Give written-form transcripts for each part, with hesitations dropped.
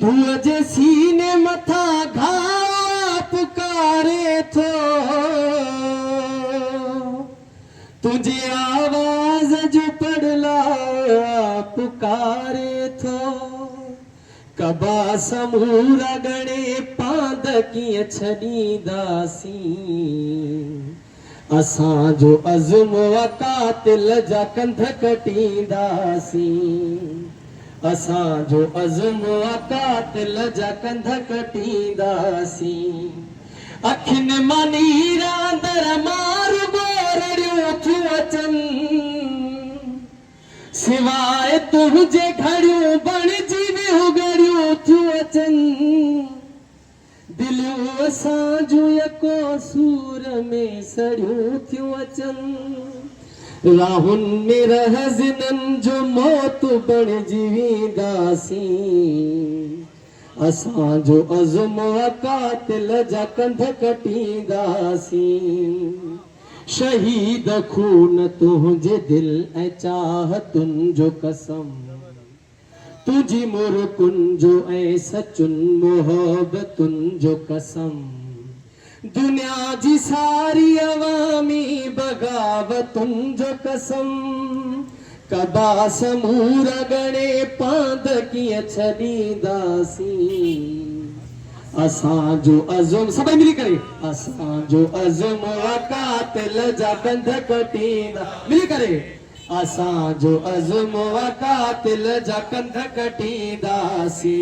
रूह जे सीने मथा घाव पुकारे थो, तुझे आवाज जो पड़ला पुकारे थो। कबा समूरा गणे पांद कीअं छॾींदासीं, असां जो अज़्म वकातिल जा कंध कटींदासीं, असां जो अज़्म वकातिल जा कंध कटींदासीं। अखियुनि मां नीर अंदर मारू गोरड़ियूं थियूं अचनि, सिवाय तुंहिंजे घड़ियूं बणिजी वियूं घड़ियूं थियूं अचनि। दिलियूं असां जूं यको सूर में सड़ियूं थियूं अचनि। राहुनि में रहज़िननि जो मौत बणिजी वेंदासीं, असां जो अज़्म वकातिल जा कंध कटींदासीं। शहीद खून तुंहिंजे दिल ऐं चाहतुनि जो कसम, तुझी मुर्कुन जो ऐं सचुन मोहब्बतुन जो कसम। दुनिया जी सारी अवामी बगावतुन जो कसम, कबा समूर गणे पांद कीअं छॾींदासीं, असां जो अज़्म सभई मिली करे, असां जो अज़्म वकातिल जा कंध कटींदा, मिली करे, असां जो अज़्म वकातिल जा कंध कटींदासीं।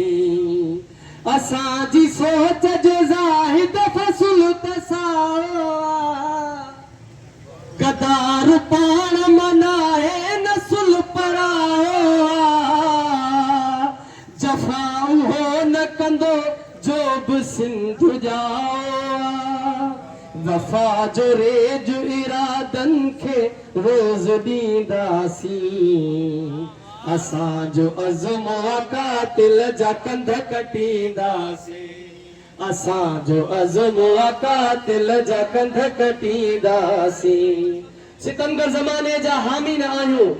असां जी सोच जो ज़ाहिद फसुल तसां, गदार पाण मनाए नसुल परायो, जफ़ा उहो न कंदो जो बि सिंध जाओ। वफ़ा जो रेज इरादनि खे रोज़ ॾींदासीं, असां जो अज़्म वकातिल जा कंध कटींदासीं, असां जो अज़्म वकातिल जा कंध कटींदासीं। सितमगर ज़माने जा हामी न आहियूं।